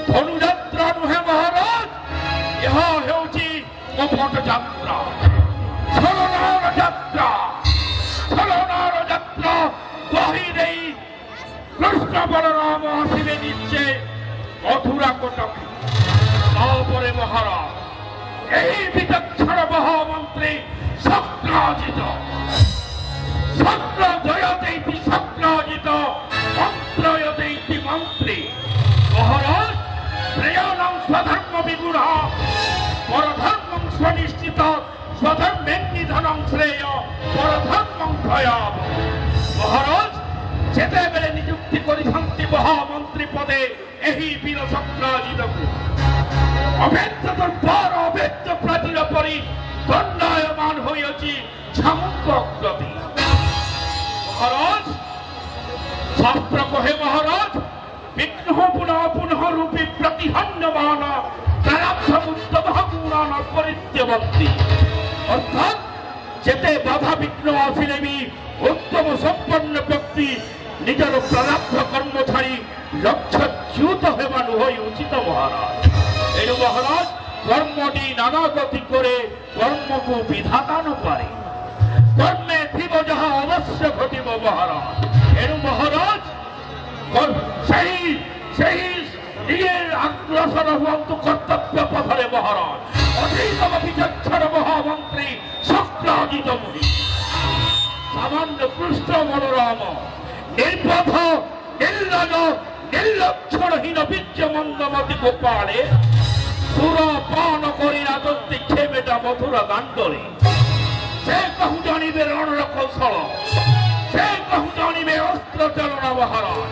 ଧନୁଯାତ୍ରା ନୁହେଁ ମହାରାଜ, ଏହା ହେଉଛି କପଟ ଯାତ୍ରା, ଛଳନାର ଯାତ୍ରା। ଛଳନାର ଯାତ୍ରା କହି ଦେଇ କୃଷ୍ଣ ବଳରାମ ଆସିବେ ନିଶ୍ଚେ ମଥୁରା କଟକ। ତାପରେ ମହାରାଜ ଏହି ବିଚକ୍ଷଣ ମହାମନ୍ତ୍ରୀ ଶକ୍ରାଜିତ, ଶକ୍ର ଜୟ ଦେଇତି ଶକ୍ରାଜିତ, ମନ୍ତ୍ରୟ ଦେଇତି ମନ୍ତ୍ରୀ। ମହାରାଜ ଶ୍ରେୟାନାଂ ସ୍ୱଧର୍ମ ବିଗୁଢ଼ ପରଧର୍ମଂ ସ୍ୱନିଶ୍ଚିତ, ସ୍ୱଧର୍ମେଂ ନିଧनं ଶ୍ରେୟ ପରଧର୍ମଂ ଭୟାବହ। ମହାରାଜ ଯେତେବେଳେ ନିଯୁକ୍ତି କରିଛନ୍ତି ମହାମନ୍ତ୍ରୀ ପଦେ ଏହି ବୀର ଶକ୍ରାଜିତକୁ ଅଭେଦ୍ୟ ଦରବାର ଅଭେଦ୍ୟ ପ୍ରାଚୀର ପରି ଦଣ୍ଡାୟମାନ ହୋଇଅଛି ଝାମୁଙ୍କ ଅଗ୍ରତି। মহারাজ শাস্ত্র কহে মহারাজ বিঘ্ন পুনঃ পুনঃ রূপী প্রতিহন্যমান প্রারব্ধমুত্তমগুণান পরিত্যবন্তি। অর্থাৎ যেতে বাধা বিঘ্ন আসিলে বি উত্তম সম্পন্ন ব্যক্তি নিজের প্রারব্ধ কর্ম ছাড়ি লক্ষ্যচ্যুত হেবা নুহই উচিত মহারাজ। এর মহারাজ কর্মটি নানা গতি করে কর্মকু বিধাতা ন পারে, কর্মে থিব যাহা অবশ্য ঘটিব মহারাজ। এর মহারাজ সেই নিজের অগ্রসর হুয়ন্তু কর্তব্য পথরে মহারাজ। অধীতম বিচক্ষণ মহামন্ত্রী শক্রাজিত মুনি সামান্য কৃষ্ণ বলরাম নির্বোধ নির্লজ নির্লক্ষণহীন বীর্য মন্দমতি গোপালে সুর পান করি রাজত্বে খেমেটা মথুরা দাণ্ডরে। সে কহু জানিবে রণর কৌশল, সে কহু জানিবে অস্ত্র চালনা মহারাজ।